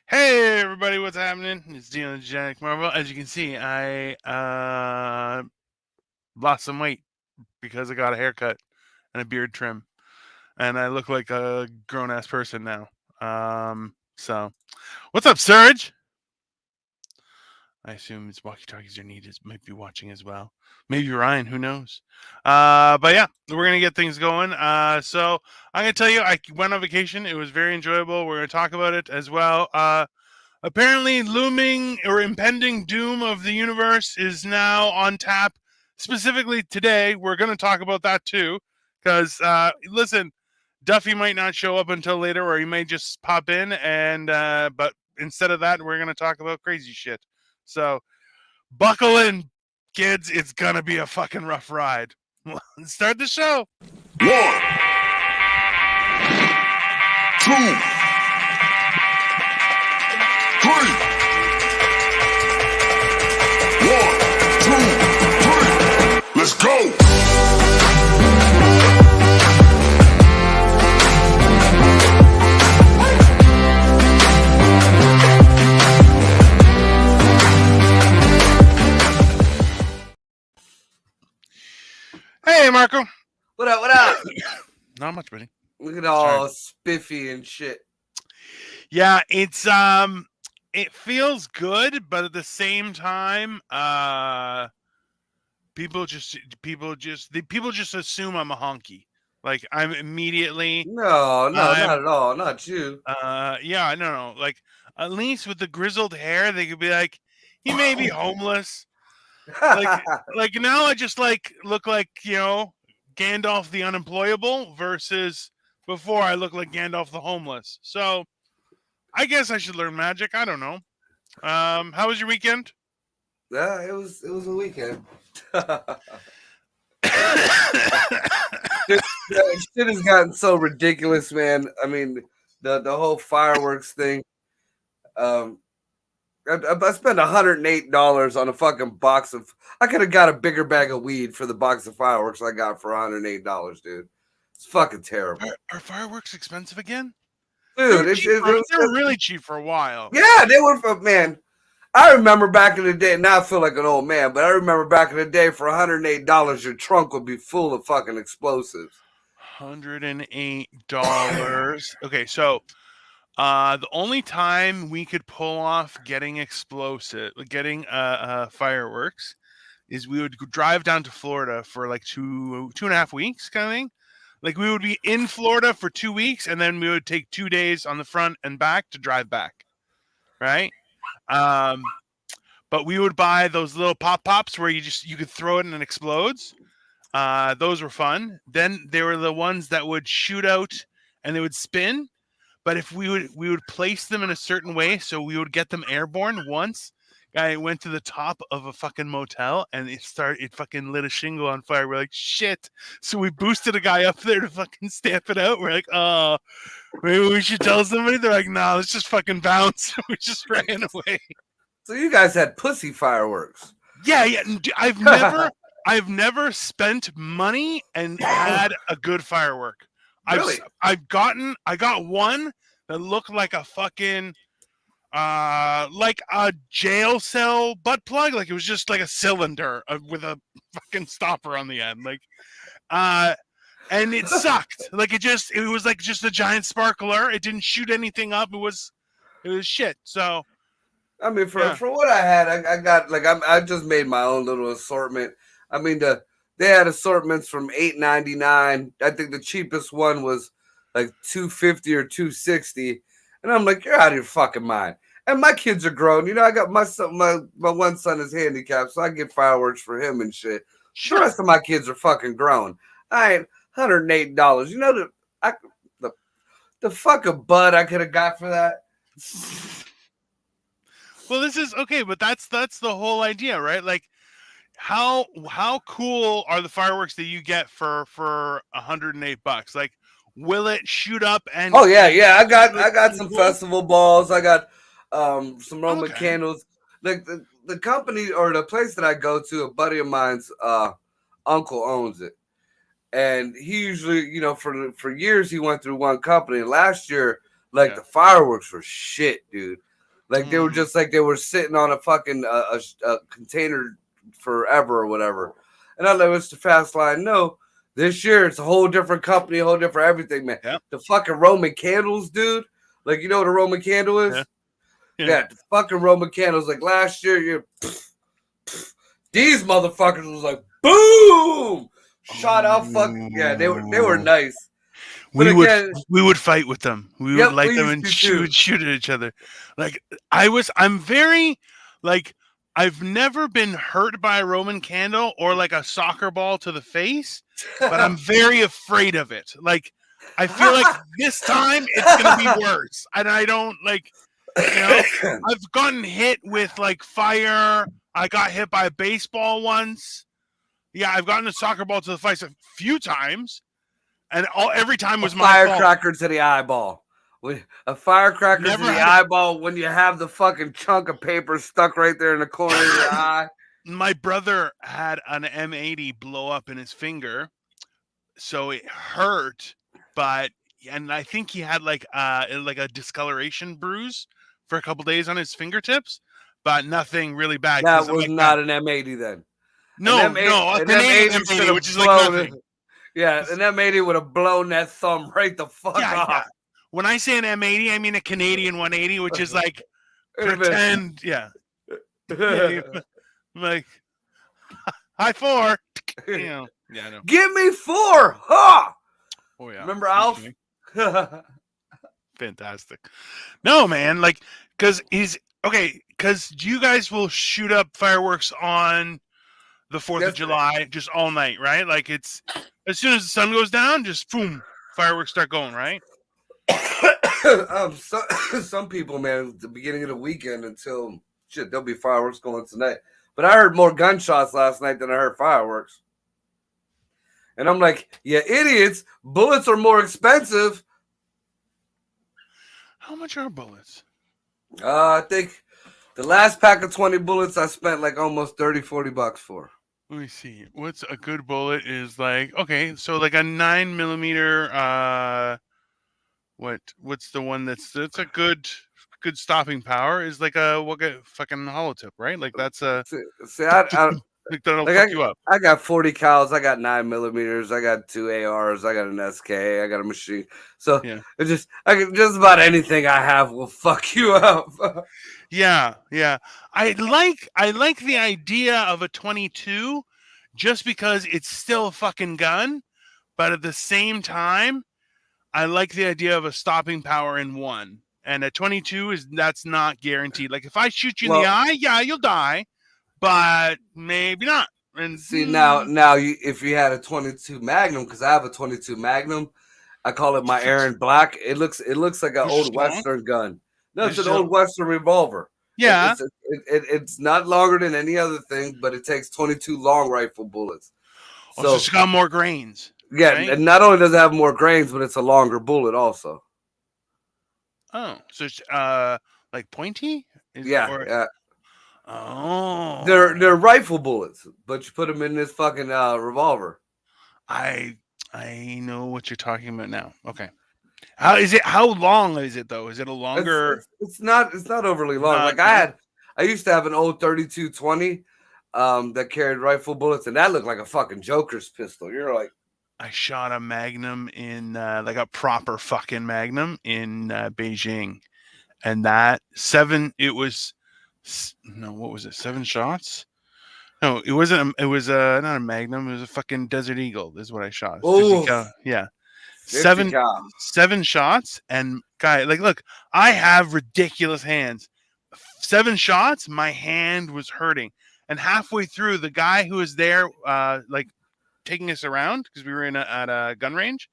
Hey everybody, what's happening? It's Dean the Genetic Marvel. As you can see, I lost some weight because I got a haircut and a beard trim, and I look like a grown ass person now. So what's up, Surge? I assume his walkie talkies are needed. Might be watching as well. Maybe Ryan, who knows? But yeah, we're gonna get things going. So I'm gonna tell you, I went on vacation. It was very enjoyable. We're gonna talk about it as well. Apparently, looming or impending doom of the universe is now on tap. Specifically today, we're going to talk about that too. Because, listen, Duffy might not show up until later, or he may just pop in. But instead of that, we're going to talk about crazy shit. So, buckle in, kids. It's going to be a fucking rough ride. Let's start the show. 1, 2, 3. Let's go. Hey, Marco. What up? What up? Not much, buddy. Look at all spiffy and shit. Yeah, it's it feels good, but at the same time, people just assume I'm a honky. Like I'm immediately No, not at all. Not you. yeah, no. Like at least with the grizzled hair, they could be like, he may be homeless. like now I just look like, Gandalf the unemployable versus before I look like Gandalf the homeless. So I guess I should learn magic. I don't know. How was your weekend? Yeah, it was a weekend. Shit has gotten so ridiculous, man. I mean, the whole fireworks thing. I spent $108 on a fucking box of. I could have got a bigger bag of weed for the box of fireworks I got for $108, dude. It's fucking terrible. Are fireworks expensive again? Dude, they were really cheap for a while. Yeah, they were, man. I remember back in the day, now I feel like an old man, but I remember back in the day for $108, your trunk would be full of fucking explosives. $108. Okay, so the only time we could pull off getting fireworks is we would drive down to Florida for like 2.5 weeks kind of thing. Like we would be in Florida for 2 weeks and then we would take 2 days on the front and back to drive back. Right? But we would buy those little pops where you could throw it and it explodes. Those were fun. Then there were the ones that would shoot out and they would spin. But if we would place them in a certain way, so we would get them airborne. Once guy went to the top of a fucking motel and it fucking lit a shingle on fire. We're like, shit. So we boosted a guy up there to fucking stamp it out. We're like, oh, maybe we should tell somebody. They're like, nah, let's just fucking bounce. We just ran away. So you guys had pussy fireworks. Yeah. I've never spent money and had a good firework. Really? I got one that looked like a fucking like a jail cell butt plug. Like it was just like a cylinder with a fucking stopper on the end. Like and it sucked. Like it was like just a giant sparkler. It didn't shoot anything up. It was shit. So I mean, for what I had, I got like I just made my own little assortment. I mean, they had assortments from $8.99. I think the cheapest one was like $2.50 or $2.60, and I'm like, you're out of your fucking mind. And my kids are grown. You know, I got my son, my one son is handicapped, so I get fireworks for him and shit. Sure. The rest of my kids are fucking grown. I ain't $108. You know the fucking bud I could have got for that. Well, this is okay, but that's the whole idea, right? Like, how cool are the fireworks that you get for $108? Like, will it shoot up and? Oh yeah. I got some festival balls. I got some Roman candles. Like the company or the place that I go to, a buddy of mine's uncle owns it, and he usually, for years he went through one company. Last year, the fireworks were shit, dude. Like they were just like they were sitting on a fucking a container forever or whatever. And I like, it's the fast line. No, this year it's a whole different company, a whole different everything, man. Yep. The fucking Roman candles, dude. Like you know what a Roman candle is? Yeah, the fucking Roman candles. Like last year, these motherfuckers was like boom, shot out. Fucking yeah, they were nice. But We would fight with them. We would light them and shoot at each other. Like I'm very like I've never been hurt by a Roman candle or like a soccer ball to the face, but I'm very afraid of it. Like I feel like this time it's gonna be worse, and I don't like. You know, I've gotten hit with like fire. I got hit by a baseball once. Yeah, I've gotten a soccer ball to the face a few times. And every time was my firecracker to the eyeball. A firecracker to the eyeball when you have the fucking chunk of paper stuck right there in the corner of your eye. My brother had an M80 blow up in his finger, so it hurt. And I think he had like a discoloration bruise for a couple days on his fingertips, but nothing really bad. That was not an M80 then. No, a Canadian M80, which is like nothing. Yeah, an M80 would have blown that thumb right the fuck off. Yeah. When I say an M80, I mean a Canadian 180, which is like pretend. Yeah. Like high four. You know. Yeah, I know. Give me 4. Ha! Oh yeah. Remember Alf? Fantastic. No, man, like because you guys will shoot up fireworks on the 4th of July just all night, right? Like it's as soon as the sun goes down, just boom, fireworks start going, right? Some people, man, at the beginning of the weekend until shit, there'll be fireworks going tonight. But I heard more gunshots last night than I heard fireworks. And I'm like, yeah, idiots, bullets are more expensive. How much are bullets? I think the last pack of 20 bullets I spent like almost $30-$40 for. Let me see. What's a good bullet is like, okay, so like a 9mm, what's the one that's a good stopping power is like a fucking hollow tip, right? Like that's a like that'll fuck you up. I got 40 cals, I got 9mm, I got 2 ARs, I got an SK, I got a machine. So it's just about anything I have will fuck you up. Yeah. I like the idea of a 22 just because it's still a fucking gun, but at the same time, I like the idea of a stopping power in 1. And a 22 that's not guaranteed. Like if I shoot you in the eye, yeah, you'll die, but maybe not. And see now if you had a 22 Magnum, because I have a 22 Magnum, I call it my Aaron Black. It looks like an old Western gun. No, it's an old Western revolver. Yeah. It's not longer than any other thing, but it takes 22 long rifle bullets. So it's got more grains. Yeah, right? And not only does it have more grains, but it's a longer bullet also. Oh, so it's like pointy? Yeah. Oh. They're rifle bullets, but you put them in this fucking revolver. I know what you're talking about now. Okay. How long is it though? Is it a longer? It's not overly long. Like I used to have an old 32-20 that carried rifle bullets, and that looked like a fucking Joker's pistol. You're like, I shot a Magnum in like a proper fucking Magnum in Beijing, and what was it? 7 shots? No, it wasn't. It was not a Magnum. It was a fucking Desert Eagle. Is what I shot. Oh, yeah. 7 shots, and guy, like, look, I have ridiculous hands. 7 shots, my hand was hurting, and halfway through, the guy who was there, like, taking us around because we were at a gun range,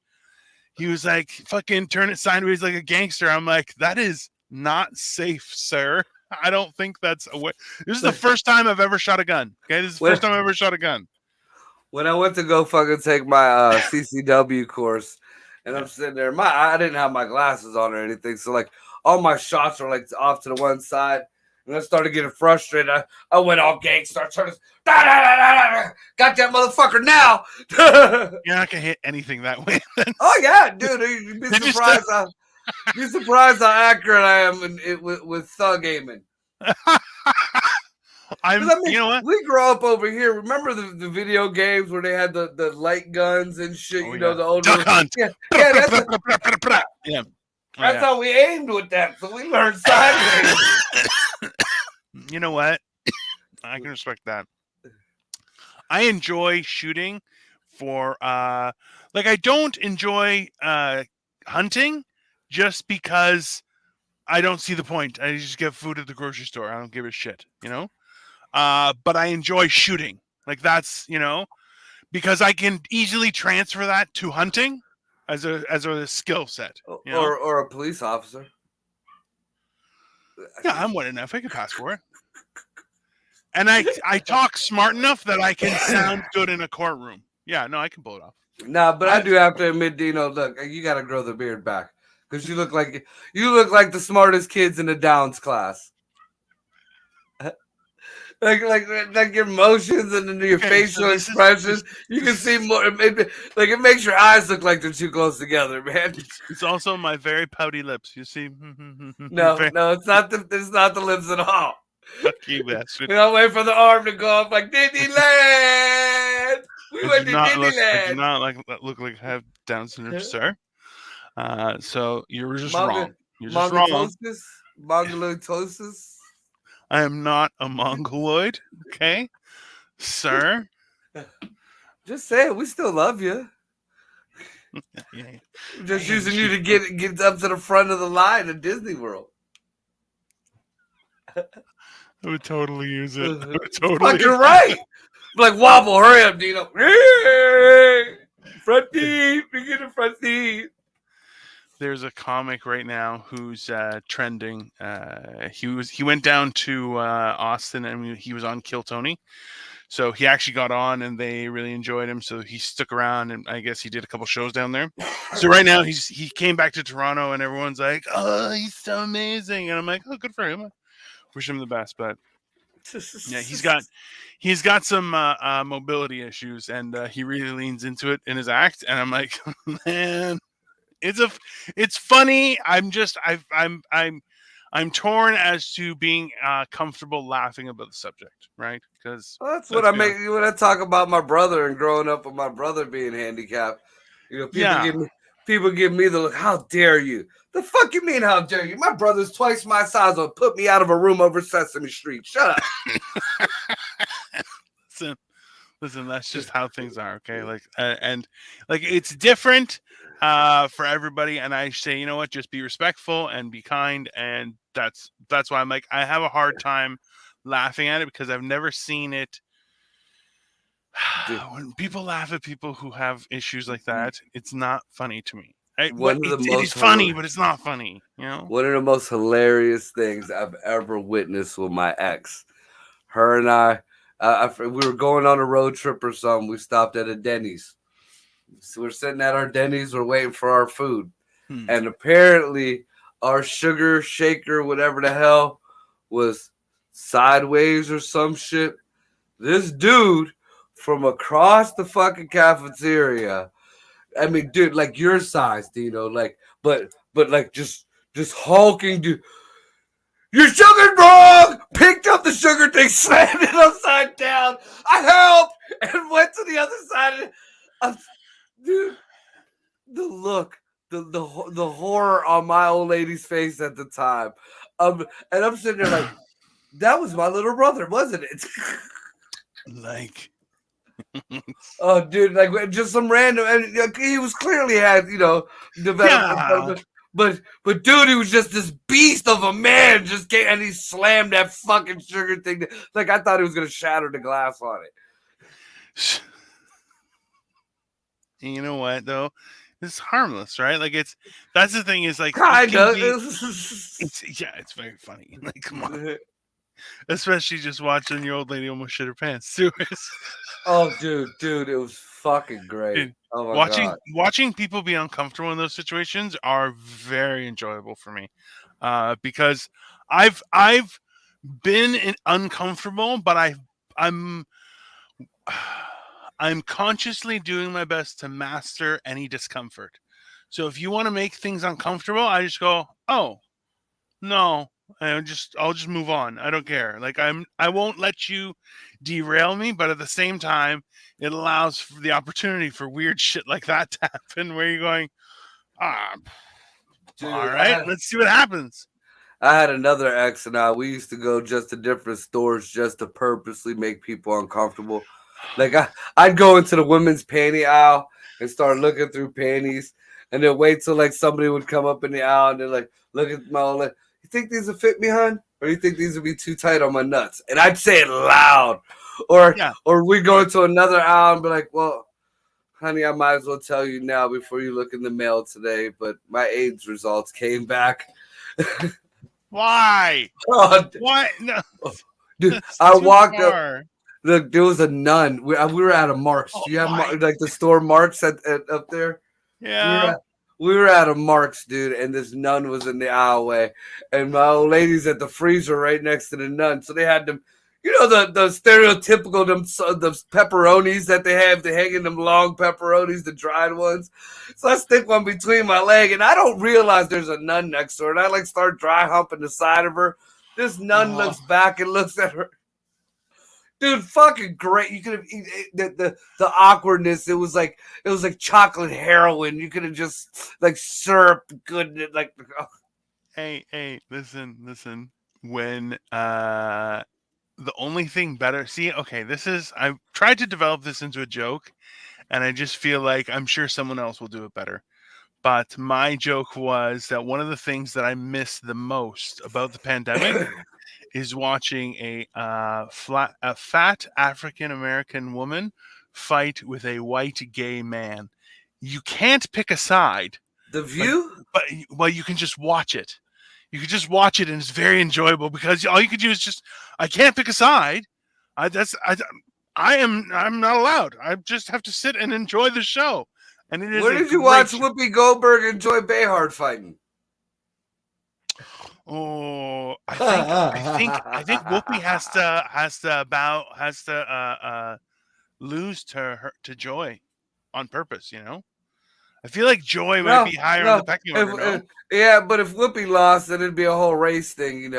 he was like, "Fucking turn it sideways like a gangster." I'm like, "That is not safe, sir. I don't think that's a way." This is the first time I've ever shot a gun. Okay, this is the first time I've ever shot a gun. When I went to go fucking take my CCW course. And I'm sitting there. I didn't have my glasses on or anything, so like all my shots are like off to the one side. And I started getting frustrated. I went all gangster. I started, got that motherfucker now. You're not gonna hit anything that way. Oh yeah, dude, you'd be surprised Be surprised how accurate I am with thug aiming. Because I mean, You know what? we grew up over here. Remember the video games where they had the light guns and shit? Oh You know, yeah, the old duck hunt. yeah, yeah. Yeah, Yeah, oh that's yeah. how we aimed with that. So we learned sideways. You know what? I can respect that. I enjoy shooting for like I don't enjoy hunting just because I don't see the point. I just get food at the grocery store. I don't give a shit, you know? But I enjoy shooting. Like that's, because I can easily transfer that to hunting as a skill set, you know? Or a police officer. Yeah, I'm wet enough. I can pass for it. And I talk smart enough that I can sound good in a courtroom. Yeah, no, I can pull it off. Nah, but I I do have to admit, Dino, look, you gotta grow the beard back. Because you look like the smartest kids in the Downs class. Like your emotions and then your okay. So facial this is expressions, you can see more. Like it makes your eyes look like they're too close together, man. it's also my very pouty lips. You see, No, no, it's not the lips at all. fuck you, bastard. You know, wait for the arm to go up like Disneyland. We I went do to not look. I do Disneyland. not look like I have Down syndrome, sir. So you're just Manga, wrong. You're just wrong. mongolotosis, mongolotosis. I am not a mongoloid. Okay, sir. Just say it. We still love you. Yeah, We're I just hate using you you. to get up to the front of the line at Disney World. I would totally use it. I would totally. Fucking right. Like wobble, hurry up, Dino. Hey, front teeth, we get the front teeth. There's a comic right now who's trending. He went down to Austin and he was on Kill Tony. So he actually got on and they really enjoyed him. So he stuck around and I guess he did a couple shows down there. So right now he came back to Toronto and everyone's like, "Oh, he's so amazing!" And I'm like, "Oh, good for him. Wish him the best." But yeah, he's got some mobility issues and he really leans into it in his act. And I'm like, man, it's a it's funny. I'm torn as to being comfortable laughing about the subject, right? Because Well, that's what let's I be make honest. when I talk about my brother and growing up with my brother being handicapped. You know, Yeah, people give me the look. How dare you? The fuck you mean? How dare you? My brother's twice my size. Will put me out of a room over Sesame Street. Shut up. listen, listen. That's just how things are, okay? Like, and like it's different for everybody. And I say, you know what? Just be respectful and be kind, and that's why I'm like I have a hard time laughing at it because I've never seen it. Dude, When people laugh at people who have issues like that, it's not funny to me. What one of the it is most funny, but it's not funny. You know? one of the most hilarious things I've ever witnessed with my ex. Her and we were going on a road trip or something. We stopped at a Denny's. So we're sitting at our Denny's. We're waiting for our food, Hmm. and apparently our sugar shaker, whatever the hell, was sideways or some shit. This dude from across the fucking cafeteria. I mean, dude, like your size, Dino, like, but like just hulking, dude. Your sugar's wrong! Picked up the sugar thing, slammed it upside down. I helped and went to the other side of it. Dude, the look, the horror on my old lady's face at the time. And I'm sitting there like, that was my little brother, wasn't it? Like, Oh, dude, like just some random, and he was clearly had developed, yeah, but dude, he was just this beast of a man. Just came and he slammed that fucking sugar thing. Like I thought he was gonna shatter the glass on it. you know what though? It's harmless, right? Like that's the thing is like it can Kinda. be. It's very funny. Like, come on, especially just watching your old lady almost shit her pants too. Oh, dude, it was fucking great. Dude, Oh my watching god. watching people be uncomfortable in those situations are very enjoyable for me, because I've been uncomfortable, but I'm I'm consciously doing my best to master any discomfort. So if you want to make things uncomfortable, I just go, "Oh, no." And I'll just move on. I don't care. Like I won't let you derail me, but at the same time, it allows for the opportunity for weird shit like that to happen where you're going, "Ah, all Dude, right, let's see what happens." I had another ex and we used to go just to different stores just to purposely make people uncomfortable. Like I'd go into the women's panty aisle and start looking through panties, and then wait till like somebody would come up in the aisle and they're like, "Look at my own. Like, you think these will fit me, hun? Or you think these would be too tight on my nuts?" And I'd say it loud, Yeah. or we go into another aisle and be like, "Well, honey, I might as well tell you now before you look in the mail today, but my AIDS results came back." Why? Oh, Why? No, dude, that's I too walked up. far. Look, there was a nun. We were at a Marks. Oh Do you have my. like the store Marks at up there? We were Yeah. at we were at a Marks, dude, and this nun was in the aisleway, and my old lady's at the freezer right next to the nun. So they had them, the stereotypical the pepperonis that they have to hang in them long pepperonis, the dried ones. So I stick one between my leg, and I don't realize there's a nun next to her, and I like start dry humping the side of her. This nun Oh, looks back and looks at her. Dude, fucking great. You could have the awkwardness. It was like chocolate heroin. You could have just like syrup, good like. hey, listen. When the only thing better. See, okay, I've tried to develop this into a joke, and I just feel like I'm sure someone else will do it better. But my joke was that one of the things that I miss the most about the pandemic is watching a fat African American woman fight with a white gay man. You can't pick a side, The but View. but well, you can just watch it. You can just watch it, and it's very enjoyable because all you can do is just I can't pick a side. I that's I'm not allowed. I just have to sit and enjoy the show, and it is Where a did you great watch show. Whoopi Goldberg and Joy Behar fighting? Oh, I think Whoopi has to lose to her to Joy on purpose. I feel like Joy might No, be higher on the no. pecking order. No, Yeah, but if Whoopi lost, then it'd be a whole race thing.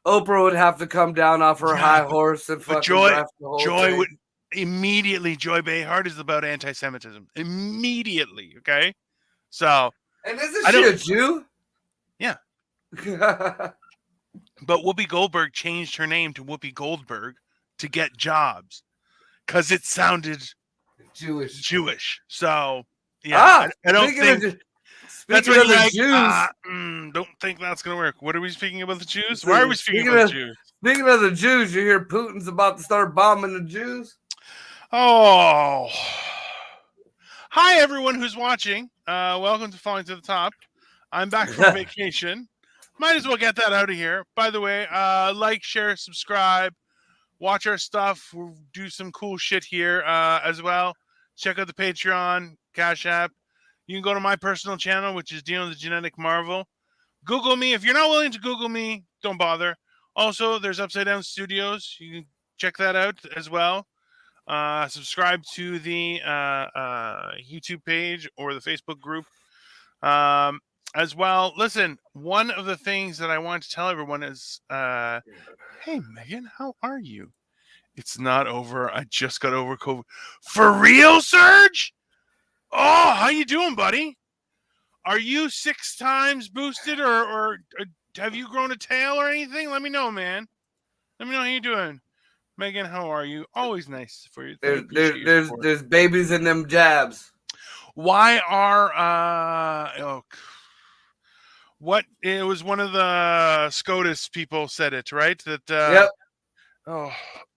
Oprah would have to come down off her yeah, high horse and but fucking Joy ref the whole Joy thing. would immediately. Joy Behar is about anti-Semitism immediately. Okay, so And isn't I she don't. a Jew? Yeah, but Whoopi Goldberg changed her name to Whoopi Goldberg to get jobs because it sounded Jewish. Jewish. So yeah, Ah, I don't think that's speaking when of you're the like, Jews, don't think that's gonna work. What are we speaking about the Jews? Why are see, we speaking speaking about the of Jews? speaking of the Jews, you hear Putin's about to start bombing the Jews. Oh, hi everyone who's watching. Welcome to Falling to the Top. I'm back from vacation. Might as well get that out of here. By the way, like, share, subscribe, watch our stuff. We'll do some cool shit here as well. Check out the Patreon, Cash App. You can go to my personal channel, which is Dino the Genetic Marvel. Google me. If you're not willing to Google me, don't bother. Also, there's Upside Down Studios. You can check that out as well. Subscribe to the YouTube page or the Facebook group as well. Listen, one of the things that I want to tell everyone is, hey, Megan, how are you? It's not over. I just got over COVID. For real, Serge? Oh, how you doing, buddy? Are you 6 times boosted, or have you grown a tail or anything? Let me know, man. Let me know how you doing. Megan, how are you? Always nice for you. I There's appreciate there, your there's support. there's babies in them jabs. Why are what it was one of the SCOTUS people said it, right? That Yep. oh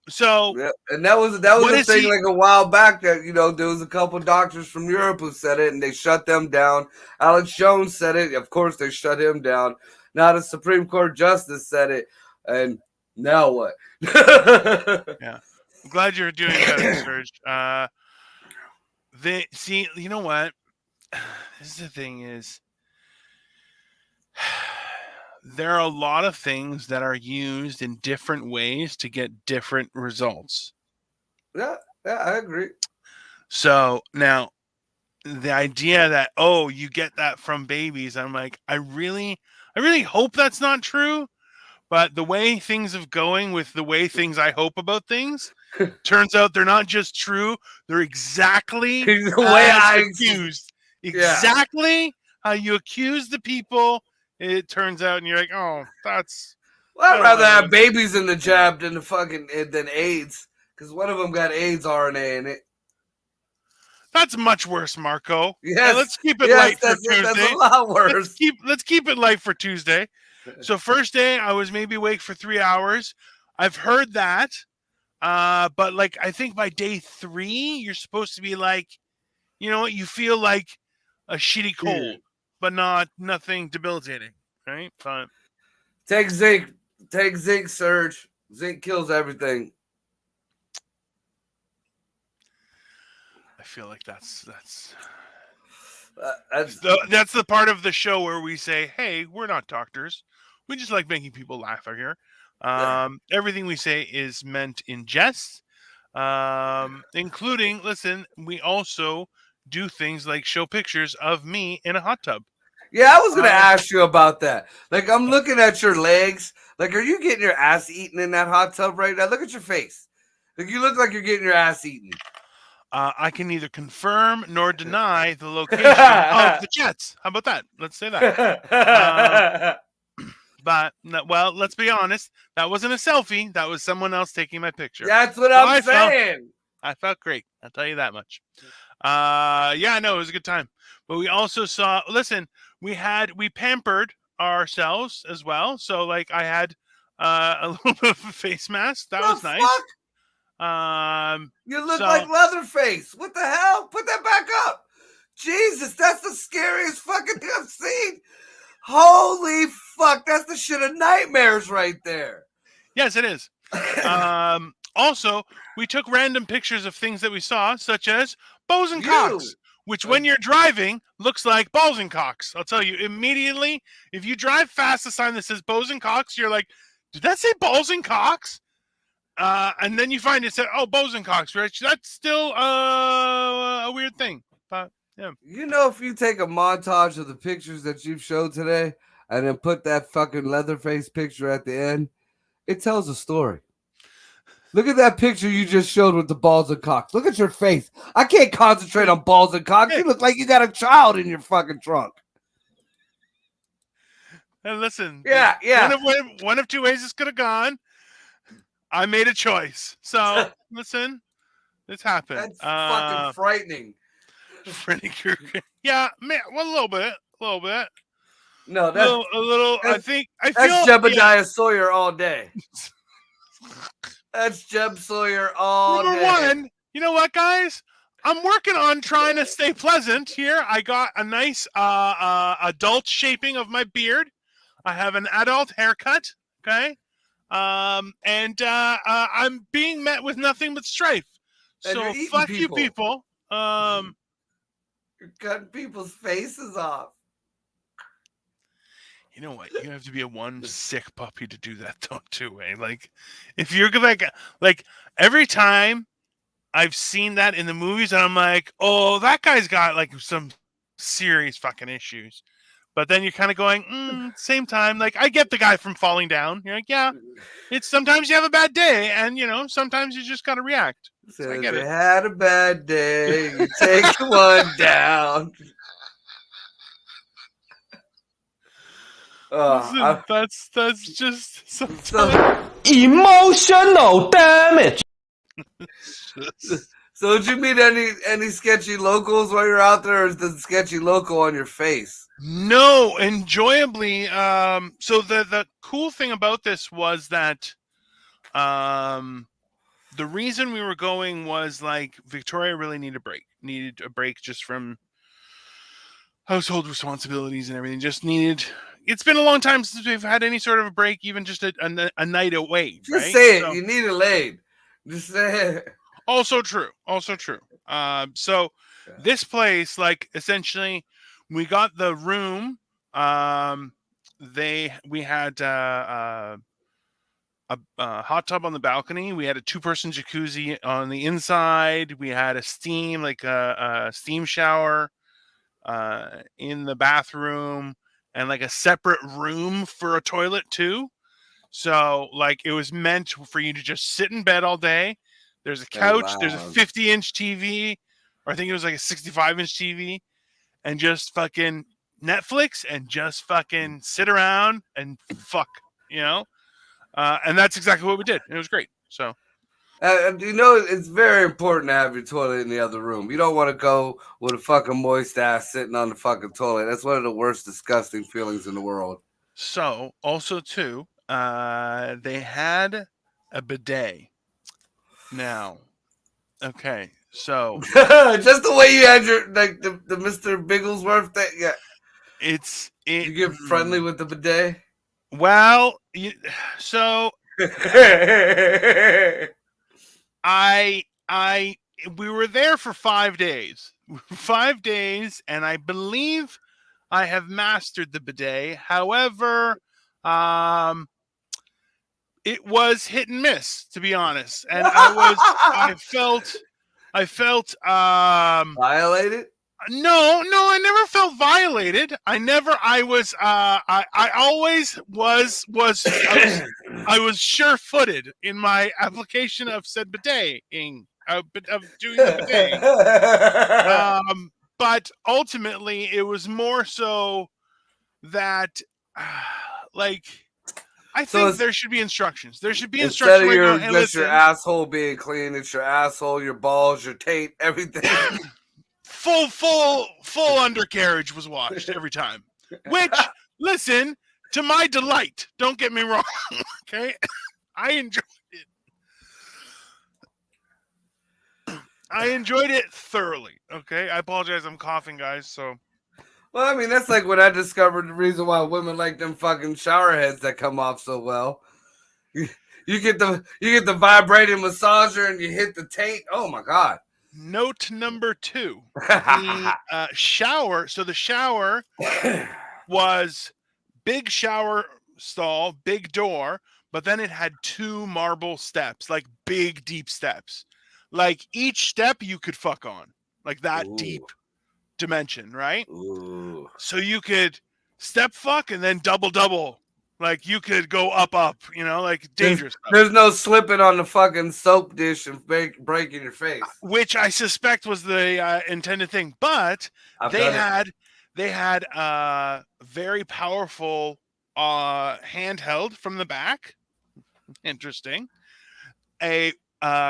so Yep. And that was what a is thing he like a while back that there was a couple doctors from Europe who said it and they shut them down. Alex Jones said it. Of course, they shut him down. Now the Supreme Court justice said it, and now what? yeah. I'm glad you're doing better, Serge. They see, you know what? This is the thing is there are a lot of things that are used in different ways to get different results. Yeah, yeah, I agree. So now the idea that, oh, you get that from babies, I'm like, I really hope that's not true. But the way things have going with the way things I hope about things, turns out they're not just true, they're exactly The way as I, accused. yeah. Exactly how you accuse the people, it turns out, and you're like, oh, Well, I I'd don't rather have really. babies in the Yeah. jab than the fucking than AIDS, because one of them got AIDS RNA in it. That's much worse, Marco. And Yes, let's keep it yes, light for that's a Tuesday. lot Let's worse. keep let's keep it light for Tuesday. So first day I was maybe awake for 3 hours. I've heard that. But like I think by day 3, you're supposed to be like, you know what, you feel like a shitty cold, but nothing debilitating, right? But Take zinc, take zinc, Surge. Zinc kills everything. I feel like that's That's, that's the part of the show where we say, hey, we're not doctors. We just like making people laugh out here. Everything we say is meant in jest, including, listen, we also do things like show pictures of me in a hot tub. yeah, I was gonna Uh, ask you about that. Like, I'm looking at your legs. Like, are you getting your ass eaten in that hot tub right now? Look at your face. Like, you look like you're getting your ass eaten. I can neither confirm nor deny the location of the jets. How about that? Let's say that. Um, but no, well, let's be honest. That wasn't a selfie. That was someone else taking my picture. That's what So I'm saying. I felt great. I'll tell you that much. Yeah, no, it was a good time. But we also saw. Listen, we pampered ourselves as well. So like I had a little bit of a face mask. That The was nice. fuck? Um, You look so like Leatherface. What the hell? Put that back up. Jesus, that's the scariest fucking thing I've seen. Holy fuck, that's the shit of nightmares right there. yes, it is. Also, we took random pictures of things that we saw, such as bows and You. cocks, which when you're driving looks like balls and cocks. I'll tell you immediately, if you drive fast, a sign that says bows and cocks, you're like, did that say balls and cocks? And then you find it said, oh, bows and cocks, right? That's still a weird thing. But yeah. You know, if you take a montage of the pictures that you've showed today and then put that fucking Leatherface picture at the end, it tells a story. Look at that picture you just showed with the balls and cocks. Look at your face. I can't concentrate on balls and cocks. You look like you got a child in your fucking trunk. And listen, Yeah, yeah. one of two ways this could have gone. I made a choice. So listen, this happened. That's fucking frightening. Freddy Krueger. Yeah, man. Well, a little bit. No, that's A little. I that's feel. Jebediah Sawyer all day. That's Jeb Sawyer all Number day. one, you know what, guys? I'm working on trying to stay pleasant here. I got a nice adult shaping of my beard. I have an adult haircut. Okay. And I'm being met with nothing but strife. And So you're eating fuck you, people. people. You're cutting people's faces off. You know what? You have to be a one sick puppy to do that, though, too. Eh? Like, if you're like every time I've seen that in the movies, and I'm like, oh, that guy's got like some serious fucking issues. But then you're kind of going, same time, like I get the guy from falling down. You're like, yeah, it's sometimes you have a bad day, and sometimes you just gotta react. So I Says get you it. had a bad day. You take one down. Listen, that's just so emotional damage. So did you meet any sketchy locals while you're out there, or is the sketchy local on your face? No, enjoyably. So the cool thing about this was that the reason we were going was like Victoria really needed a break just from household responsibilities and everything. Just needed. It's been a long time since we've had any sort of a break, even just a night away. Just right? say it. So, you need a laid. Just say it. Also true. So this place, like, essentially, we got the room. We had a hot tub on the balcony. We had a 2-person jacuzzi on the inside. We had a steam, like a steam shower in the bathroom, and like a separate room for a toilet too. So like it was meant for you to just sit in bed all day. There's a couch. There's a 50-inch TV, or I think it was like a 65-inch TV, and just fucking Netflix and just fucking sit around and fuck, and that's exactly what we did. It was great. So, it's very important to have your toilet in the other room. You don't want to go with a fucking moist ass sitting on the fucking toilet. That's one of the worst, disgusting feelings in the world. So, also too, they had a bidet. Now, okay, so just the way you had your the Mr. Bigglesworth thing, yeah. You get friendly with the bidet. Well, so we were there for 5 days. 5 days, and I believe I have mastered the bidet. However, it was hit and miss, to be honest. And I felt violated. No, I never felt violated. I always was I was sure-footed in my application of said bidet-ing, of doing the bidet. But ultimately, it was more so that, I think there should be instructions. There should be instructions. Instead of your asshole being clean, it's your asshole, your balls, your taint, everything. Full undercarriage was washed every time. Which, listen, to my delight. Don't get me wrong. Okay, I enjoyed it. I enjoyed it thoroughly. Okay, I apologize. I'm coughing, guys. So. Well, I mean, that's like when I discovered the reason why women like them fucking shower heads that come off so well. You get the vibrating massager and you hit the taint. Oh my god. Note number 2: the shower. So the shower was big shower stall, big door, but then it had 2 marble steps, like big deep steps. Like each step you could fuck on, like that deep dimension, right? Ooh. So you could step fuck and then double, like you could go up, like dangerous. There's no slipping on the fucking soap dish and breaking your face, which I suspect was the intended thing. But they had a very powerful handheld from the back. Interesting. A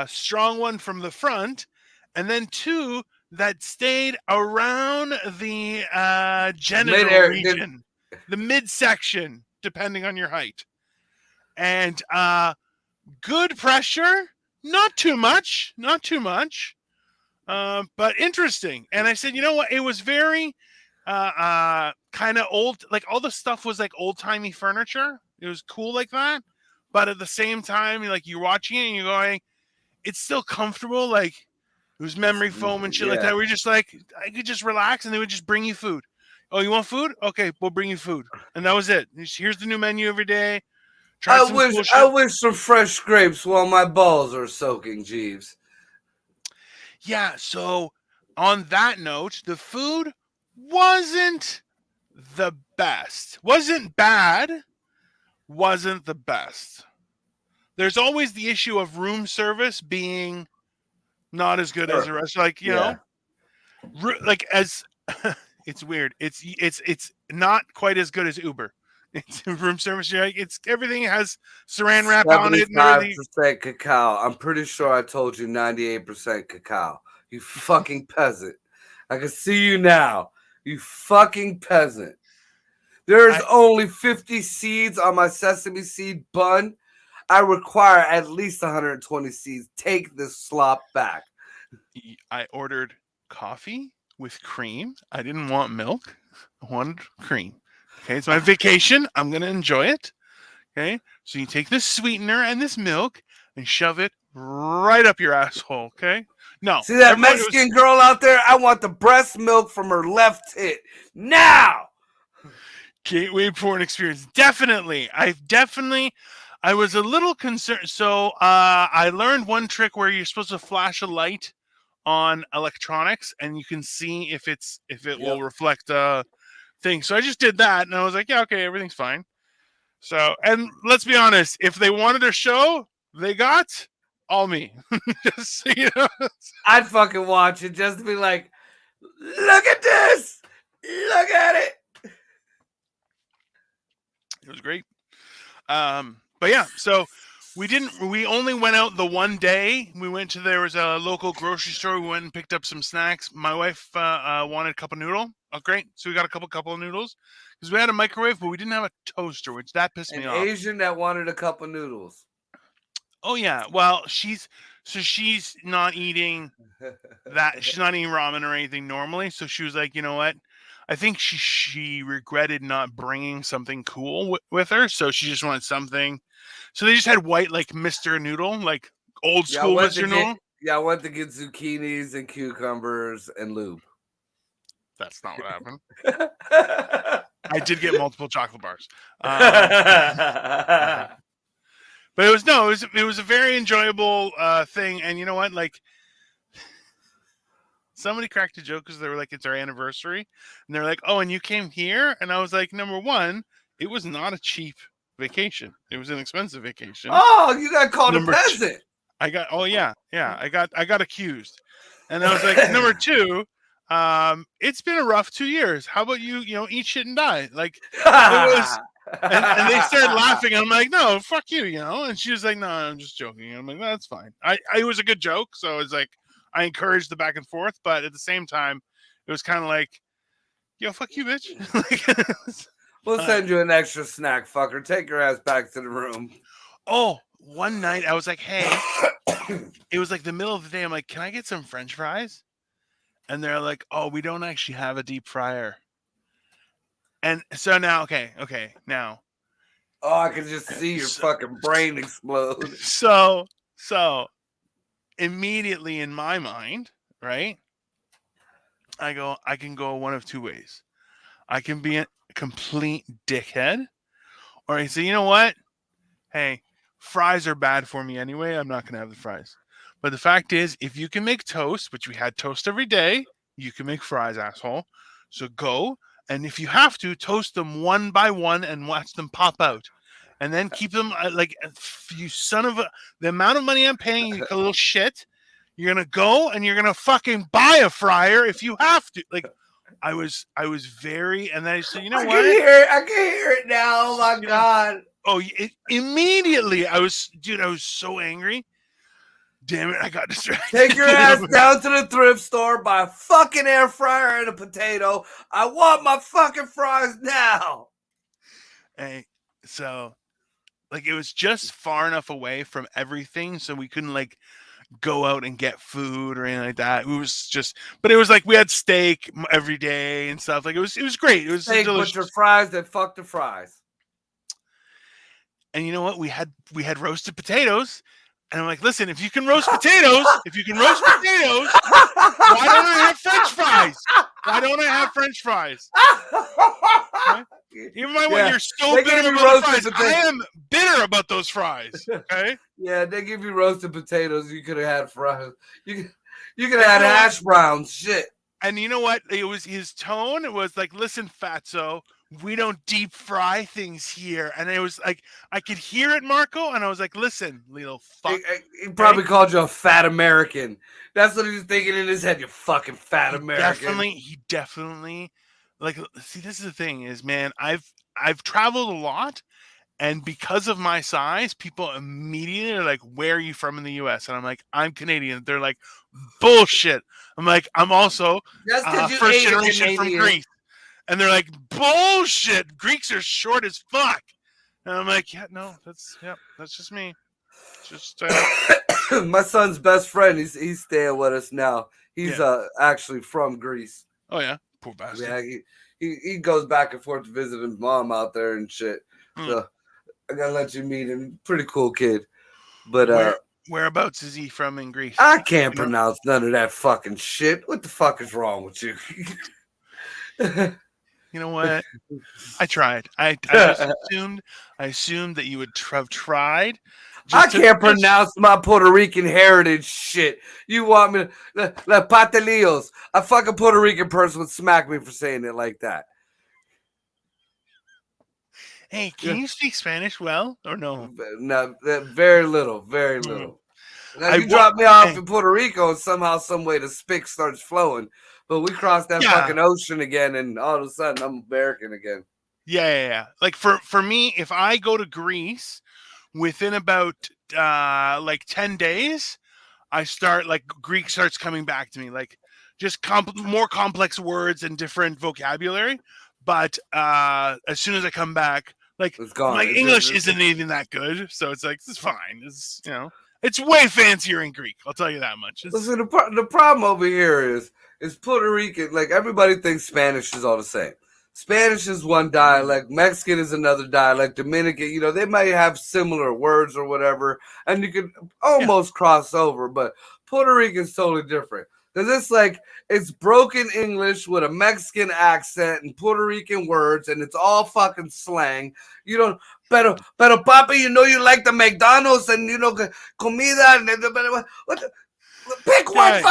strong one from the front, and then 2 that stayed around the genital region, the midsection, depending on your height. And good pressure, not too much, but interesting. And I said, you know what? It was very kind of old, like all the stuff was like old-timey furniture. It was cool like that. But at the same time, like you're watching it and you're going, it's still comfortable, like it was memory foam and shit like that. We're just like, I could just relax and they would just bring you food. Oh, you want food? Okay, we'll bring you food. And that was it. Here's the new menu every day. I wish some fresh grapes while my balls are soaking, Jeeves. Yeah, so on that note, the food wasn't the best. Wasn't bad. Wasn't the best. There's always the issue of room service being not as good as the rest. Like, you know, like as it's weird. It's not quite as good as Uber. It's room service. It's everything has saran wrap on it. 75% cacao. I'm pretty sure I told you 98% cacao. You fucking peasant. I can see you now. You fucking peasant. There's only 50 seeds on my sesame seed bun. I require at least 120 seeds. Take this slop back. I ordered coffee with cream. I didn't want milk. I wanted cream. Okay, it's my vacation. I'm going to enjoy it. Okay, so you take this sweetener and this milk and shove it right up your asshole. Okay, no. See that Mexican girl out there? I want the breast milk from her left tit now. Can't wait for an experience. Definitely. I was a little concerned. So I learned one trick where you're supposed to flash a light on electronics, and you can see if it will Yep. reflect thing. So I just did that, and I was like, yeah, okay, everything's fine. So, and let's be honest, if they wanted a show, they got all me. Just so you know. I'd fucking watch it just to be like, look at this, look at it. It was great. But yeah, so we only went out the one day. We went to, there was a local grocery store. We went and picked up some snacks. My wife wanted a cup of noodle. Oh, great. So we got a couple of noodles because we had a microwave, but we didn't have a toaster, which that pissed me An off. Asian that wanted a cup of noodles. Oh yeah. Well, she's not eating that. She's not eating ramen or anything normally. So she was like, you know what? I think she regretted not bringing something cool with her. So she just wanted something. So they just had white, like Mr. Noodle, like old school Mr. Noodle. I went to get zucchinis and cucumbers and lube. That's not what happened. I did get multiple chocolate bars. But it was a very enjoyable thing. And you know what? Like, somebody cracked a joke because they were like, it's our anniversary. And they're like, oh, and you came here? And I was like, number one, it was not a cheap vacation. It was an expensive vacation. Oh, you got called a peasant. I got, oh yeah. I got accused. And I was like, number two, it's been a rough 2 years. How about you eat shit and die? Like, it was, and they started laughing. And I'm like, no, fuck you, And she was like, no, I'm just joking. And I'm like, no, that's fine. It was a good joke. So it's like, I encouraged the back and forth, but at the same time, it was kind of like, yo, fuck you, bitch. We'll send you an extra snack, fucker. Take your ass back to the room. Oh, one night I was like, hey, it was like the middle of the day. I'm like, can I get some French fries? And they're like, oh, we don't actually have a deep fryer. And so now, okay, now. Oh, I can just see your fucking brain explode. So immediately in my mind, right? I can go one of two ways. I can be a complete dickhead, or I say, you know what? Hey, fries are bad for me anyway. I'm not going to have the fries. But the fact is, if you can make toast, which we had toast every day, you can make fries, asshole. So go, and if you have to, toast them one by one and watch them pop out. And then keep them like, you son of a, the amount of money I'm paying you, a little shit. You're going to go and you're going to fucking buy a fryer if you have to. Like, I was very, and then I said, you know what? I can hear it now. Oh my God. Oh, immediately I was so angry. Damn it, I got distracted. Take your ass down to the thrift store, buy a fucking air fryer and a potato. I want my fucking fries now. Hey, so like it was just far enough away from everything, so we couldn't like go out and get food or anything like that. It was just, but it was like we had steak every day and stuff. Like it was great. It was steak, delicious. Put your fries, then fuck the fries. And you know what? We had roasted potatoes. And I'm like, listen, if you can roast potatoes, why don't I have French fries? Okay? Even when you're so bitter about the fries, I am bitter about those fries. Okay? Yeah, they give you roasted potatoes. You could have had fries. You could have had hash browns. Shit. And you know what? It was his tone. It was like, listen, fatso, we don't deep fry things here. And it was like, I could hear it, Marco. And I was like, listen, little fuck. He probably called you a fat American. That's what he was thinking in his head. You fucking fat American. He definitely, like, see, this is the thing is, man, I've traveled a lot. And because of my size, people immediately are like, where are you from in the U.S.? And I'm like, I'm Canadian. They're like, bullshit. I'm like, I'm also first generation from Greece. And they're like, bullshit. Greeks are short as fuck. And I'm like, yeah, no, that's just me. Just my son's best friend. He's staying with us now. He's actually from Greece. Oh yeah, poor bastard. Yeah, he goes back and forth to visit his mom out there and shit. So I gotta let you meet him. Pretty cool kid. But whereabouts is he from in Greece? I can't pronounce none of that fucking shit. What the fuck is wrong with you? You know what? I tried. I just assumed that you would have tried. I Just to can't just pronounce my Puerto Rican heritage shit. You want me to la patelillos? A fucking Puerto Rican person would smack me for saying it like that. Hey, Yeah. can you speak Spanish well or no? No, very little, very Hmm. little. Now I you wa- drop me off hey, in Puerto Rico, and somehow, some way, the spick starts flowing. But we cross that yeah, fucking ocean again, and all of a sudden, I'm American again. yeah. Like for me, if I go to Greece within about like 10 days, I start like Greek starts coming back to me, like just more complex words and different vocabulary. But as soon as I come back, like It's my gone. English isn't even that good, so it's like it's fine. It's way fancier in Greek. I'll tell you that much. Listen, the problem over here is Puerto Rican. Like everybody thinks Spanish is all the same. Spanish is one dialect. Mexican is another dialect. Dominican, they might have similar words or whatever, and you can Yeah, almost cross over. But Puerto Rican's totally different because it's broken English with a Mexican accent and Puerto Rican words, and it's all fucking slang. You don't. Pero papi, you like the McDonald's and comida. What the, Pick one guys.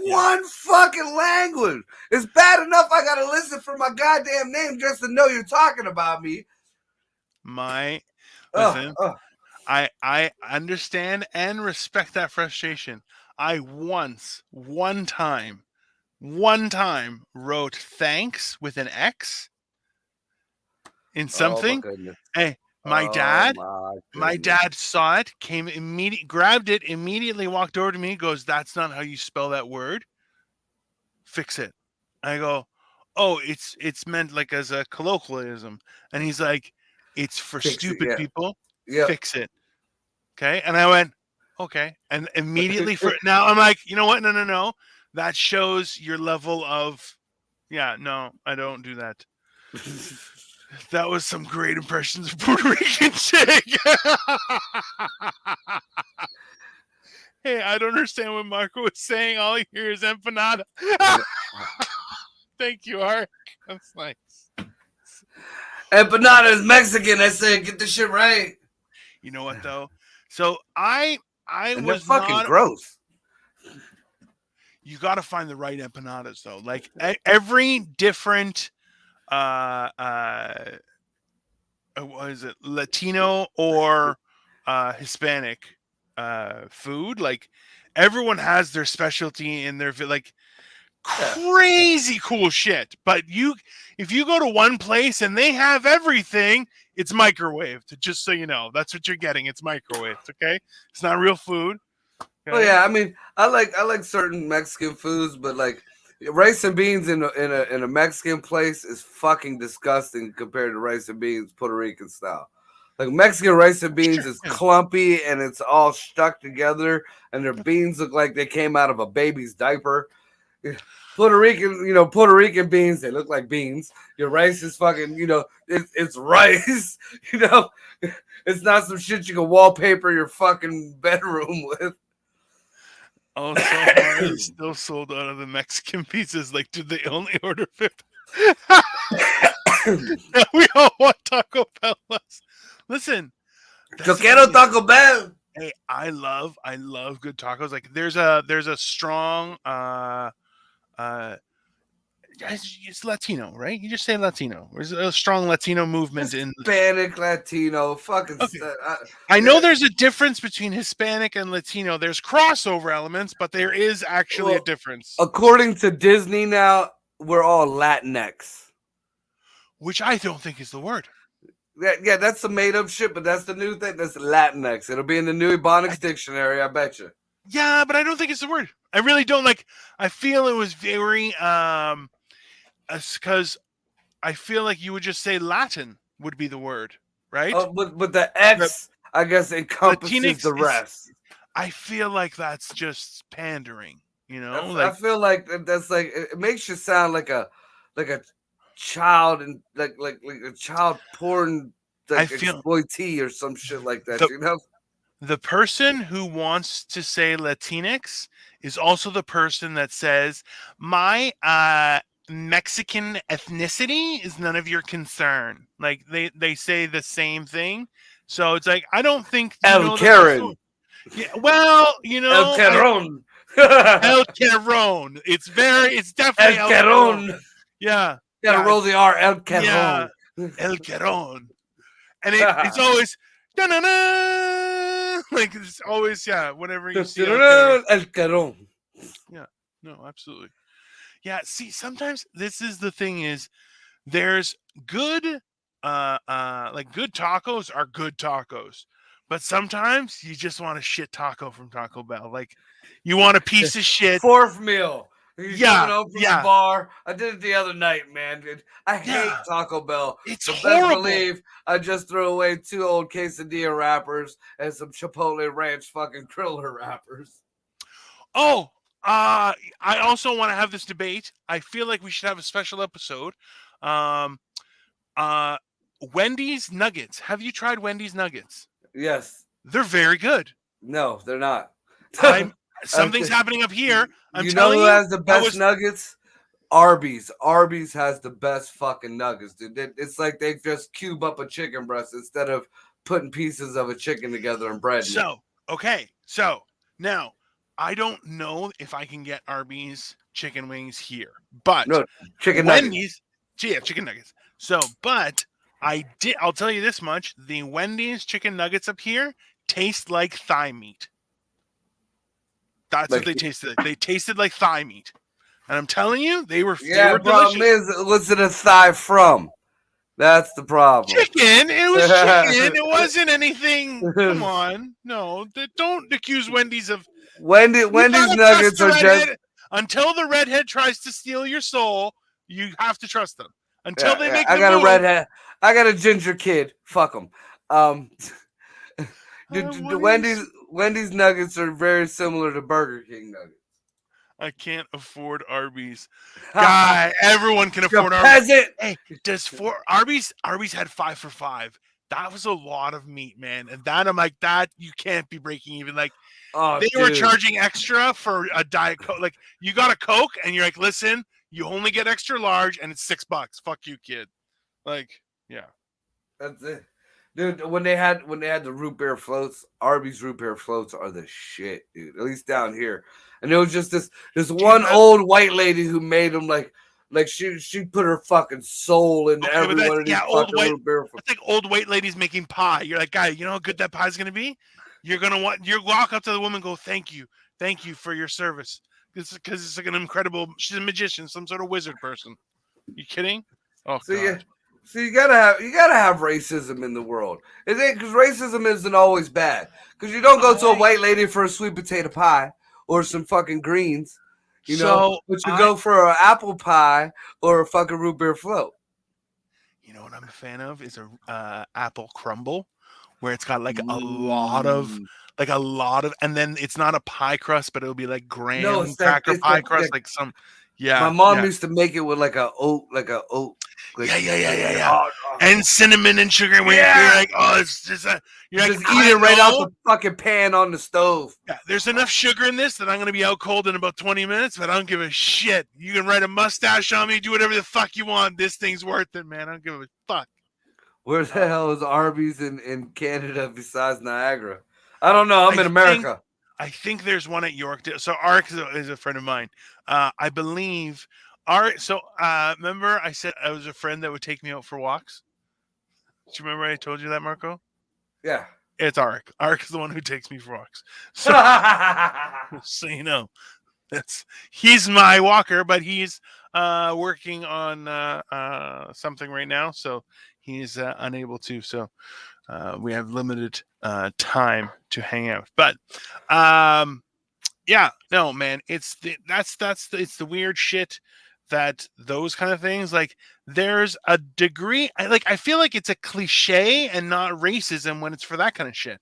Yeah, fucking language. It's bad enough I gotta listen for my goddamn name just to know you're talking about me. my Oh, listen. oh. I understand and respect that frustration. I one time wrote thanks with an X in Oh my something. goodness. Hey, my Oh dad, my my goodness. dad saw it, came immediately, grabbed it, immediately walked over to me, goes, "That's not how you spell that word. Fix it." I go, "Oh, it's meant like as a colloquialism," and he's like, "It's for Fix it, stupid yeah. people. Yep. Fix it." Okay, and I went, "Okay," and immediately for now, I'm like, you know what? No. That shows your level of, yeah. No, I don't do that. That was some great impressions of Puerto Rican chick. Hey, I don't understand what Marco was saying. All I hear is empanada. Thank you, Art. That's nice. Empanada is Mexican. I said, get the shit right. You know what though? So I And they're was fucking not. gross. You got to find the right empanadas though. Like every different what is it, Latino or Hispanic food. Like everyone has their specialty in their like Yeah. crazy cool shit. But if you go to one place and they have everything, it's microwaved. Just so you know, that's what you're getting. It's microwaved. Okay, it's not real food. Oh Okay. yeah, I mean, I like certain Mexican foods, but like rice and beans in a Mexican place is fucking disgusting compared to rice and beans Puerto Rican style. Like Mexican rice and beans Sure. is Yeah. clumpy and it's all stuck together, and their beans look like they came out of a baby's diaper. Puerto Rican beans, they look like beans. Your rice is fucking, it's rice. You know, it's not some shit you can wallpaper your fucking bedroom with. Oh, somehow I'm still sold out of the Mexican pizzas. Like, did they only order 50? Now we all want Taco Bell. Listen, Yo that's the quiero thing. Taco Bell. Hey, I love good tacos. Like, there's a strong it's Latino, right? You just say Latino. There's a strong Latino movement in. Hispanic, Latino, fucking Okay. stuff. I know there's a difference between Hispanic and Latino. There's crossover elements, but there is actually a Well, difference, according to Disney now, we're all Latinx. which I don't think is the word. Yeah, that's some made up shit, but that's the new thing. That's Latinx. It'll be in the new Ebonics dictionary, I bet you. Yeah, but I don't think it's the word. I really don't like. I feel it was very because I feel like you would just say Latin would be the word, right? Oh, but the But X, I guess, encompasses Latinx the is. rest. I feel like that's just pandering. I Like feel like that's like it makes you sound like a child and like a child porn I like feel exploitee or some shit like that. the You know? the person who wants to say Latinx is also the person that says my Mexican ethnicity is none of your concern. Like they say the same thing, so it's like I don't think you El know that my Karen. story. Yeah, well, El Caron. El Caron. It's definitely El El Caron. Caron. Yeah, Gotta yeah, roll the R. El yeah, Caron. El Caron. And it's always da-na-na! Like it's always whenever you see El Caron. El Caron. Yeah, no, absolutely. Yeah, see, sometimes this is the thing is there's good like good tacos are good tacos. But sometimes you just want a shit taco from Taco Bell. Like you want a piece of shit. Fourth meal. You're coming home from the Yeah. bar. I did it the other night, man. Dude, I hate Yeah. Taco Bell. It's But best horrible. believe I just threw away 2 old quesadilla wrappers and some Chipotle Ranch fucking griller wrappers. Oh, I also want to have this debate. I feel like we should have a special episode. Wendy's nuggets. Have you tried Wendy's nuggets? Yes. They're very good. No, they're not. Something's happening up here. I'm you know telling who you, has the best nuggets? Arby's. Arby's has the best fucking nuggets, dude. It's like they just cube up a chicken breast instead of putting pieces of a chicken together and bread. Okay. So now I don't know if I can get Arby's chicken wings here, but no, chicken Wendy's, chicken nuggets. So, but I'll tell you this much: the Wendy's chicken nuggets up here taste like thigh meat. That's what they tasted like. They tasted like thigh meat. And I'm telling you, they were problem delicious. Is, what's it a thigh from? That's the problem. Chicken. It was chicken. It wasn't anything. Come on. No, don't accuse Wendy's of... Wendy's nuggets are just... Until the redhead tries to steal your soul, you have to trust them. Until they make I got move. A redhead. I got a ginger kid. Fuck them. Wendy's nuggets are very similar to Burger King nuggets. I can't afford Arby's. Guy, everyone can afford Arby's. Hey, Arby's had 5 for $5. That was a lot of meat, man. And that I'm like, that you can't be breaking even. Like they were charging extra for a Diet Coke. Like you got a Coke and you're like, listen, you only get extra large and it's $6. Fuck you, kid. Like, yeah. That's it. Dude, when they had the root beer floats, Arby's root beer floats are the shit, dude. At least down here. And it was just this one old white lady who made them like she put her fucking soul into every one of these fucking root beer floats. It's like old white ladies making pie. You're like, guy, you know how good that pie's gonna be? You walk up to the woman and go, thank you for your service. Because it's like an incredible. She's a magician, some sort of wizard person. You kidding? Oh, God. So you gotta have racism in the world. It ain't because racism isn't always bad. Because you don't go to a white lady for a sweet potato pie or some fucking greens, know. But you go for an apple pie or a fucking root beer float. You know what I'm a fan of is a apple crumble, where it's got like a lot of, and then it's not a pie crust, but it'll be like graham cracker pie crust, like some. Yeah, my mom used to make it with like a oat. Yeah. And cinnamon and sugar. You're like, oh, it's just you're just eat it right out the fucking pan on the stove. Yeah, there's enough sugar in this that I'm gonna be out cold in about 20 minutes, but I don't give a shit. You can write a mustache on me, do whatever the fuck you want. This thing's worth it, man. I don't give a fuck. Where the hell is Arby's in Canada besides Niagara? I don't know. I'm in America. I think there's one at Yorkdale. So Ark is a friend of mine. I believe remember I said I was a friend that would take me out for walks? Do you remember I told you that, Marco? Yeah. It's Ark. Ark is the one who takes me for walks. So, so you know. He's my walker, but he's working on something right now, so he's unable to. So we have limited time to hang out. But yeah, no, man, it's the weird shit that those kind of things, like there's a degree, I feel like it's a cliche and not racism when it's for that kind of shit.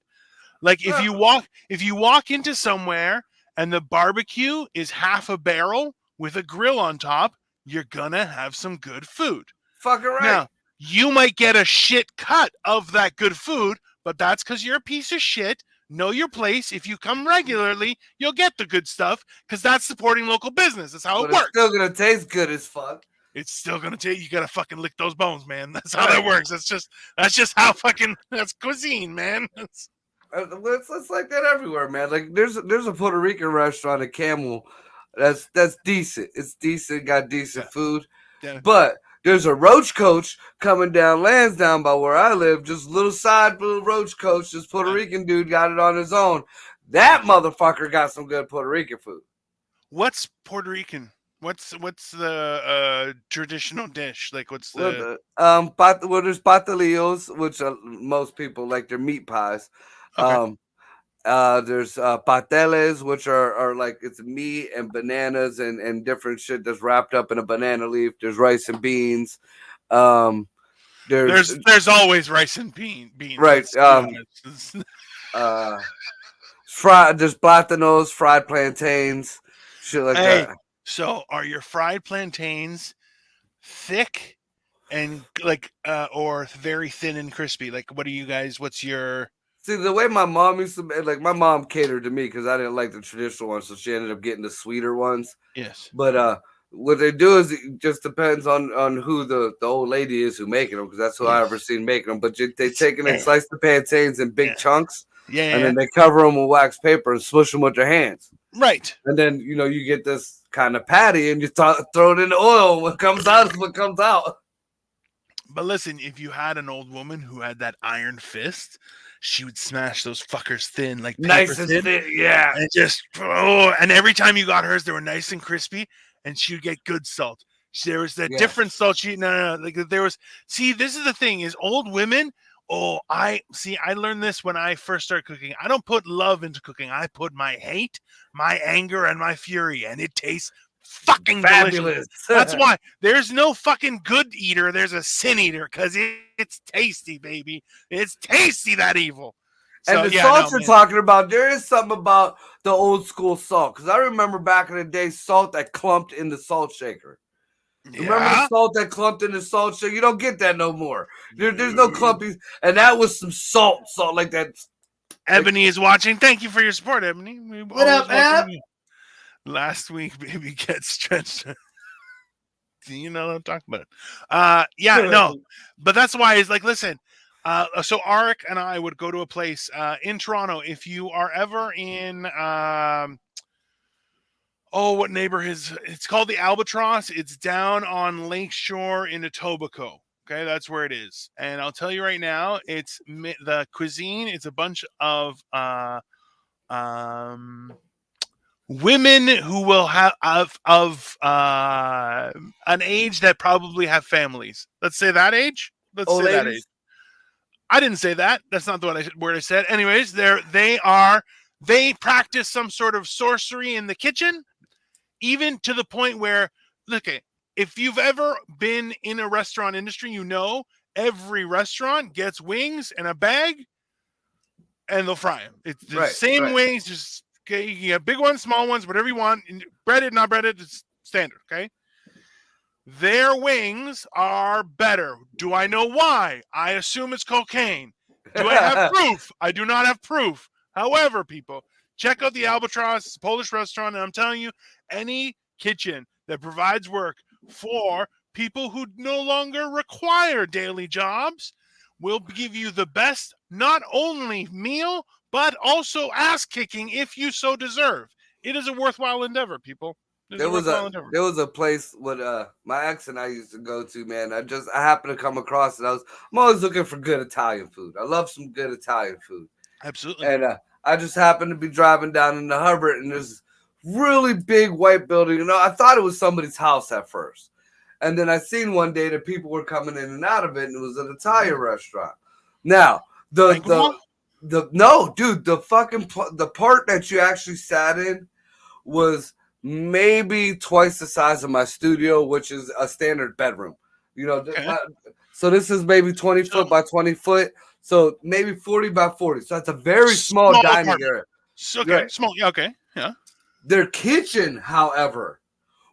Like if you walk into somewhere and the barbecue is half a barrel with a grill on top, you're gonna have some good food. Fucking right. Now, you might get a shit cut of that good food, but that's because you're a piece of shit. Know your place. If you come regularly, you'll get the good stuff because that's supporting local business. That's how it works. It's still gonna taste good as fuck. it's still gonna take. You gotta fucking lick those bones, man. That's how that works. That's just how fucking that's cuisine, man. It's like that everywhere, man. Like there's a Puerto Rican restaurant at Camel that's decent. It's decent, got decent food. Yeah. But there's a roach coach coming down Lansdowne by where I live, just little roach coach. This Puerto Rican dude got it on his own. That motherfucker got some good Puerto Rican food. What's Puerto Rican? What's the traditional dish? Like what's the there's patillos, which most people like their meat pies. Okay. There's pateles, which are like it's meat and bananas and different shit that's wrapped up in a banana leaf. There's rice and beans. There's always rice and beans. Right. There's platanos, fried plantains, shit like that. So are your fried plantains thick and like or very thin and crispy? Like what are you guys? What's your See, the way my mom used to like, my mom catered to me because I didn't like the traditional ones, so she ended up getting the sweeter ones. Yes. But what they do is it just depends on who the old lady is who making them, because that's who I ever seen making them. But they take it and slice the plantains in big chunks, and then they cover them with wax paper and smush them with their hands. Right. And then you get this kind of patty, and you throw it in the oil. What comes out is what comes out. But listen, if you had an old woman who had that iron fist, she would smash those fuckers thin, like nice and thin, yeah. And just and every time you got hers, they were nice and crispy, and she would get good salt. There was that different salt. No, like there was. See, this is the thing: is old women. Oh, I learned this when I first started cooking. I don't put love into cooking. I put my hate, my anger, and my fury, and it tastes fucking fabulous. Delicious. That's why there's no fucking good eater. There's a sin eater because it's tasty, baby. It's tasty, that evil. So, and the salt you're talking about, there is something about the old school salt. Because I remember back in the day, salt that clumped in the salt shaker. Yeah. Remember the salt that clumped in the salt shaker? You don't get that no more. There's no clumpies. And that was some salt like that. Ebony is watching. Thank you for your support, Ebony. What up, Eb? Last week, baby gets stretched. You know what I'm talking about. No. But that's why it's like, listen, so Arik and I would go to a place in Toronto. If you are ever in what neighborhood is it's called the Albatross. It's down on Lakeshore in Etobicoke. Okay, that's where it is. And I'll tell you right now, it's the cuisine. It's a bunch of women who will have of an age that probably have families. Let's say that age. Let's say that age. I didn't say that. That's not the word I said. Anyways, they practice some sort of sorcery in the kitchen, even to the point where, look, if you've ever been in a restaurant industry, you know every restaurant gets wings in a bag, and they'll fry them. It's the same wings, just okay. You can get big ones, small ones, whatever you want. Breaded, not breaded, it's standard. Okay. Their wings are better. Do I know why? I assume it's cocaine. Do I have proof? I do not have proof. However, people, check out the Albatross. It's a Polish restaurant, and I'm telling you, any kitchen that provides work for people who no longer require daily jobs will give you the best, not only meal, but also ass-kicking if you so deserve. It is a worthwhile endeavor, people. There was a place with my ex and I used to go to, man. I happened to come across it. I'm always looking for good Italian food. I love some good Italian food. Absolutely. And I just happened to be driving down in the Hubbard, and there's this really big white building. I thought it was somebody's house at first. And then I seen one day that people were coming in and out of it, and it was an Italian restaurant. Now, the part that you actually sat in was maybe twice the size of my studio, which is a standard bedroom. So this is maybe 20 foot by 20 foot. So maybe 40 by 40. So that's a very small dining area. Okay, small. Okay, yeah. Their kitchen, however,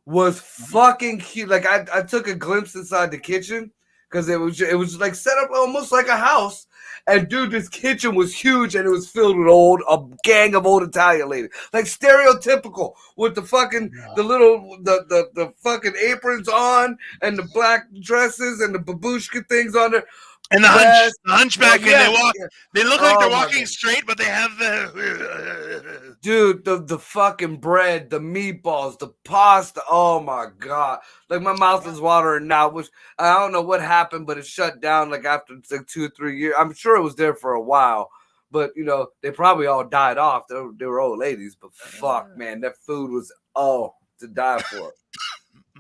was fucking cute. Like I took a glimpse inside the kitchen. because it was like set up almost like a house. And dude, this kitchen was huge, and it was filled with a gang of old Italian ladies, like stereotypical, with the fucking aprons on, and the black dresses, and the babushka things on their and breast. the hunchback, and Yes, they look like they're oh my walking God. straight, but they have the Dude, the fucking bread, the meatballs, the pasta. Oh my God. Like my mouth is watering now, which I don't know what happened, but it shut down like after like 2 or 3 years. I'm sure it was there for a while, but they probably all died off. They were old ladies, but fuck, man, that food was to die for.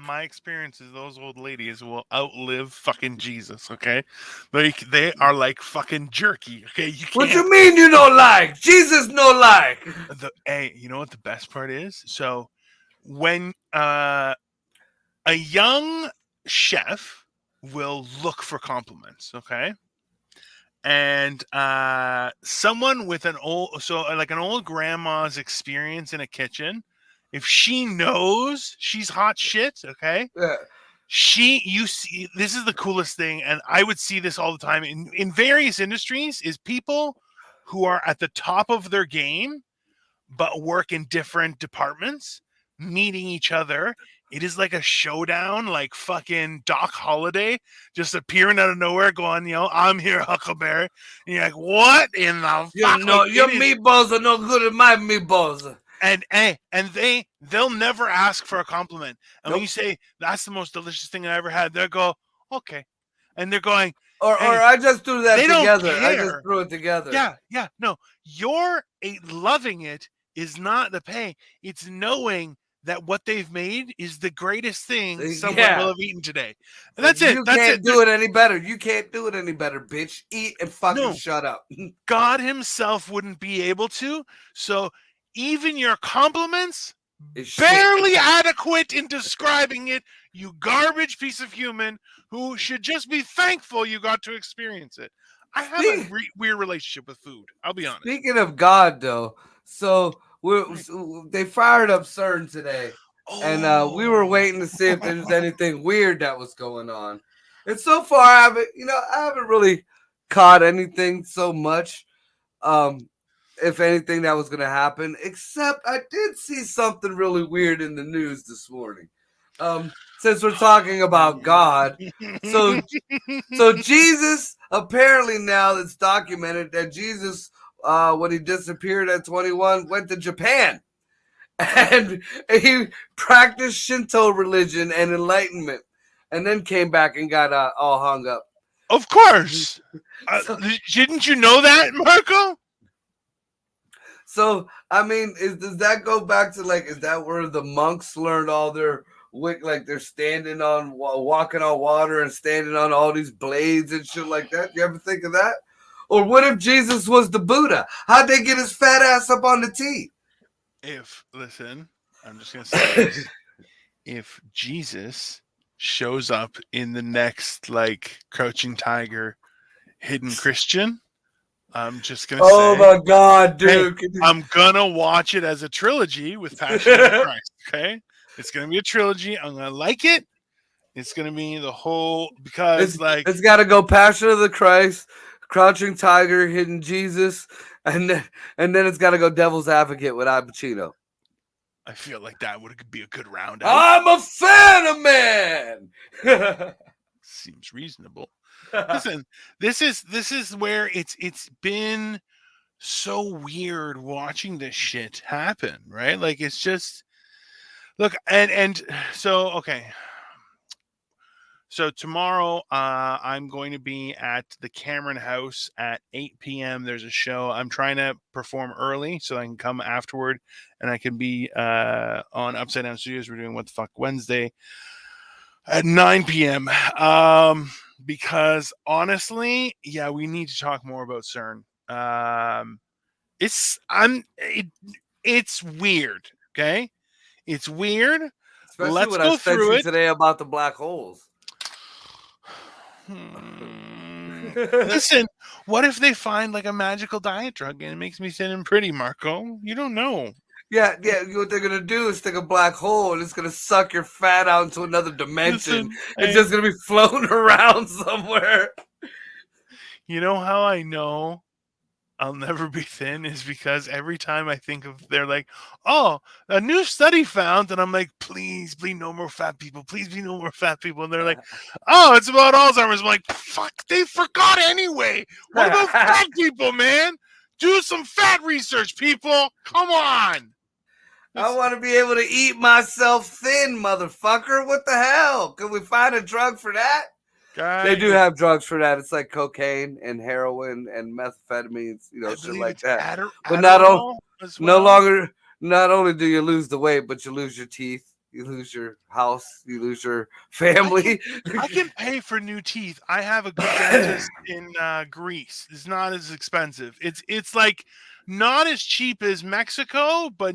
My experience is those old ladies will outlive fucking Jesus, okay? They are like fucking jerky, okay? You can't. What you mean you don't like? Jesus no like. Hey, you know what the best part is? So when a young chef will look for compliments, okay? And someone with an old grandma's experience in a kitchen, if she knows she's hot shit, okay? Yeah. You see, this is the coolest thing, and I would see this all the time in various industries, is people who are at the top of their game but work in different departments meeting each other. It is like a showdown, like fucking Doc Holliday just appearing out of nowhere, going, I'm here, Huckleberry. And you're like, what in the fuck? Your meatballs are no good as my meatballs. And they'll never ask for a compliment. And Nope. when you say that's the most delicious thing I ever had, they'll go, okay. And they're going, or I just threw that together. I just threw it together. Yeah. No, you're loving it is not the pay. It's knowing that what they've made is the greatest thing someone will have eaten today. And that's it. You can't do it any better. You can't do it any better, bitch. Eat and fucking shut up. God himself wouldn't be able to. So even your compliments, barely adequate in describing it, you garbage piece of human who should just be thankful you got to experience it. I have a weird relationship with food. I'll be honest. Speaking of God, though, so they fired up CERN today, and we were waiting to see if there was anything weird that was going on. And so far, I haven't really caught anything so much. If anything that was going to happen, except I did see something really weird in the news this morning. Since we're talking about God, so Jesus, apparently now it's documented that Jesus, when he disappeared at 21, went to Japan, and he practiced Shinto religion and enlightenment, and then came back and got all hung up. Of course. Didn't you know that, Marco? So, I mean, does that go back to, like, is that where the monks learned all their like they're walking on water and standing on all these blades and shit like that? You ever think of that? Or what if Jesus was the Buddha? How'd they get his fat ass up on the T? Listen, I'm just going to say this. If Jesus shows up in the next, like, Crouching Tiger, Hidden Christian, I'm just going to say. Oh my God, dude. Hey, I'm going to watch it as a trilogy with Passion of the Christ, okay? It's going to be a trilogy. I'm going to like it. It's going to be the whole, because it's got to go Passion of the Christ, Crouching Tiger, Hidden Jesus, and then it's got to go Devil's Advocate with Al Pacino. I feel like that would be a good round. I'm a fan of man. Seems reasonable. Listen, this is where it's been so weird watching this shit happen, right? Like, it's just, look, and so, okay. So tomorrow, I'm going to be at the Cameron House at 8 p.m. There's a show. I'm trying to perform early so I can come afterward, and I can be on Upside Down Studios. We're doing What the Fuck Wednesday at 9 p.m. Because honestly, yeah, we need to talk more about CERN. It's weird. Okay, it's weird. Especially Let's what go I said through it today about the black holes. Listen, what if they find like a magical diet drug and it makes me thin and pretty, Marco? You don't know. Yeah. What they're gonna do is stick a black hole, and it's gonna suck your fat out into another dimension. Listen, It's just gonna be floating around somewhere. you know how I know I'll never be thin is because every time I think of, they're like, oh, a new study found, and I'm like, please be no more fat people, please be no more fat people, and they're like, oh, it's about Alzheimer's. I'm like, fuck, they forgot anyway. What about fat people, man? Do some fat research, people. Come on. I want to be able to eat myself thin, motherfucker. What the hell? Can we find a drug for that? They do have drugs for that. It's like cocaine and heroin and methamphetamines, I shit believe like it's that. But Adderall as well. not only do you lose the weight, but you lose your teeth, you lose your house, you lose your family. I can pay for new teeth. I have a good dentist in Greece. It's not as expensive. It's like not as cheap as Mexico, but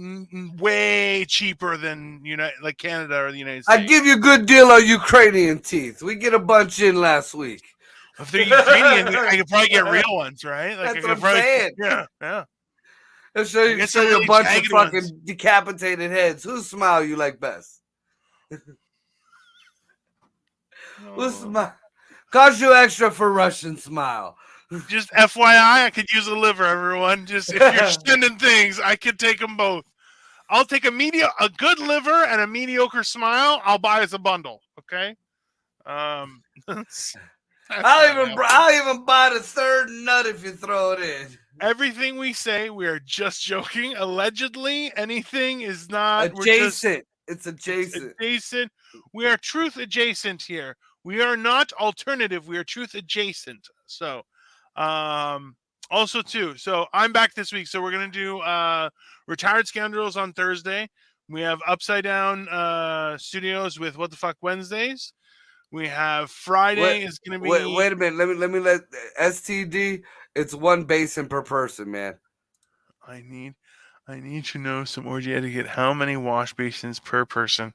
way cheaper than like Canada or the United I States. give you a good deal on Ukrainian teeth. We get a bunch in last week. If they're Ukrainian, I could probably get real ones, right? Like That's what I'm saying. Yeah. I'll show you really a bunch of fucking ones. decapitated heads. Whose smile you like best? Whose smile? Cost you extra for Russian smile. Just FYI, I could use a liver, everyone. Just if you're sending things, I could take them both. I'll take a good liver and a mediocre smile. I'll buy as a bundle. Okay. I'll even buy the third nut if you throw it in. Everything we say, we are just joking. Allegedly, anything is not adjacent. It's adjacent. It's adjacent. We are truth adjacent here. We are not alternative. We are truth adjacent. So, also too. So I'm back this week. So we're gonna do Retired Scoundrels on Thursday. We have Upside Down Studios with What the Fuck Wednesdays. We have Friday is going to be. Wait a minute. Let me let STD. It's one basin per person, man. I need to know some orgy etiquette. How many wash basins per person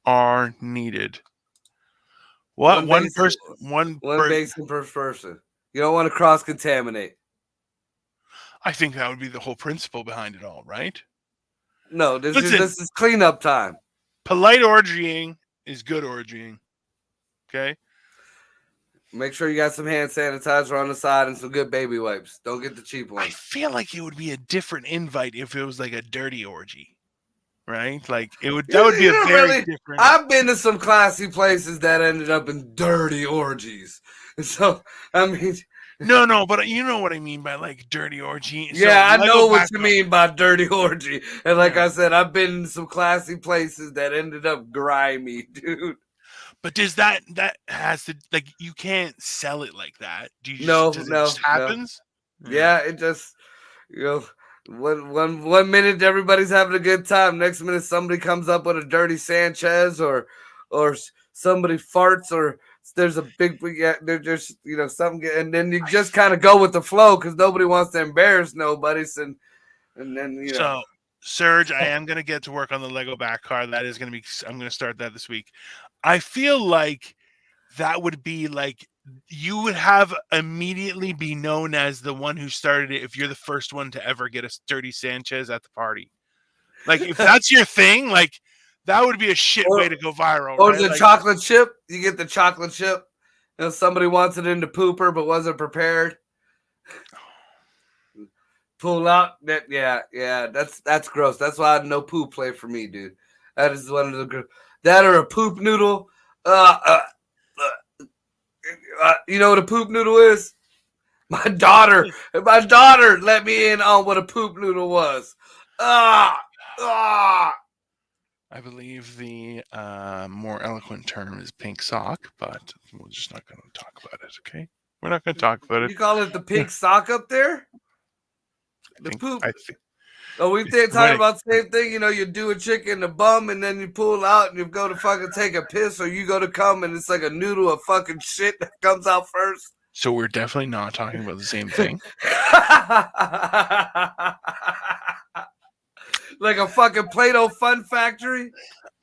are needed? What one person? One basin per person. You don't want to cross contaminate. I think that would be the whole principle behind it all, right? No, this is cleanup time. Polite orgying is good orgying. Okay. Make sure you got some hand sanitizer on the side and some good baby wipes. Don't get the cheap ones. I feel like it would be a different invite if it was like a dirty orgy, right? Like that would be a very different. I've been to some classy places that ended up in dirty orgies. So I mean, no, but you know what I mean by like dirty orgy. Yeah, so I know what you mean by dirty orgy. And like I said, I've been in some classy places that ended up grimy, dude. But does that has to like you can't sell it like that? Do you? No, it just happens. No. Yeah, it just one minute everybody's having a good time. Next minute somebody comes up with a dirty Sanchez or somebody farts or there's a big there's something and then you just kind of go with the flow because nobody wants to embarrass nobody. And then So Serge, I am gonna get to work on the Lego back car. That is gonna be. I'm gonna start that this week. I feel like that would be like you would have immediately be known as the one who started it if you're the first one to ever get a dirty Sanchez at the party. Like if that's your thing, like that would be a shit way to go viral. Or right? the chocolate chip. You get the chocolate chip. Somebody wants it into pooper but wasn't prepared. Pull out that that's gross. That's why no poop play for me, dude. That is one of the that or a poop noodle. You know what a poop noodle is? My daughter let me in on what a poop noodle was. I believe the more eloquent term is pink sock, but we're just not going to talk about it. Okay, we're not going to talk about it. You call it the pink sock up there? The poop. Oh, we talking about the same thing. You do a chick in the bum and then you pull out and you go to fucking take a piss or you go to come and it's like a noodle of fucking shit that comes out first. So we're definitely not talking about the same thing. Like a fucking Play-Doh fun factory.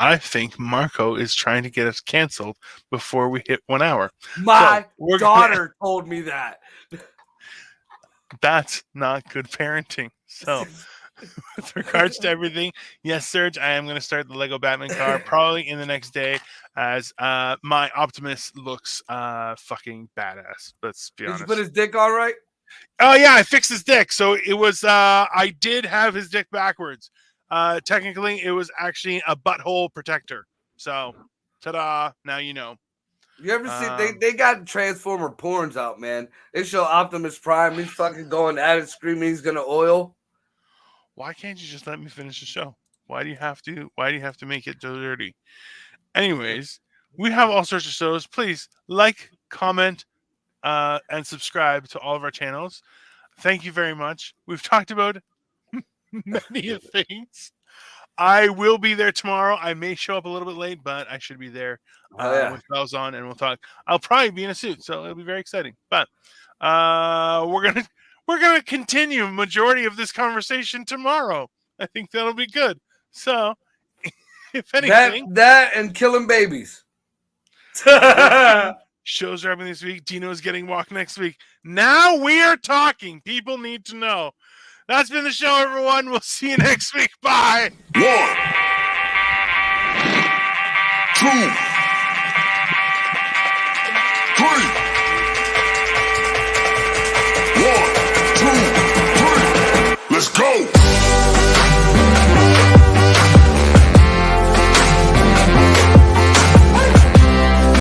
I think Marco is trying to get us canceled before we hit 1 hour. My daughter told me that. That's not good parenting. So with regards to everything, yes, Serge, I am going to start the Lego Batman car probably in the next day, as my Optimus looks fucking badass. Let's be Did you put honest. his dick all right? Oh yeah, I fixed his dick. So it was I did have his dick backwards. Technically, it was actually a butthole protector. So, ta-da! Now you know. You ever see they got Transformer porns out, man? They show Optimus Prime. He's fucking going at it, screaming he's gonna oil. Why can't you just let me finish the show? Why do you have to? Why do you have to make it so dirty? Anyways, we have all sorts of shows. Please like, comment, and subscribe to all of our channels. Thank you very much. We've talked about many things. I will be there tomorrow. I may show up a little bit late, but I should be there with bells on, and we'll talk. I'll probably be in a suit, so it'll be very exciting. But we're gonna continue majority of this conversation tomorrow. I think that'll be good. So, if anything, that and killing babies. Shows are happening this week. Dino's getting walked next week. Now we are talking. People need to know. That's been the show, everyone. We'll see you next week. Bye. 1, 2.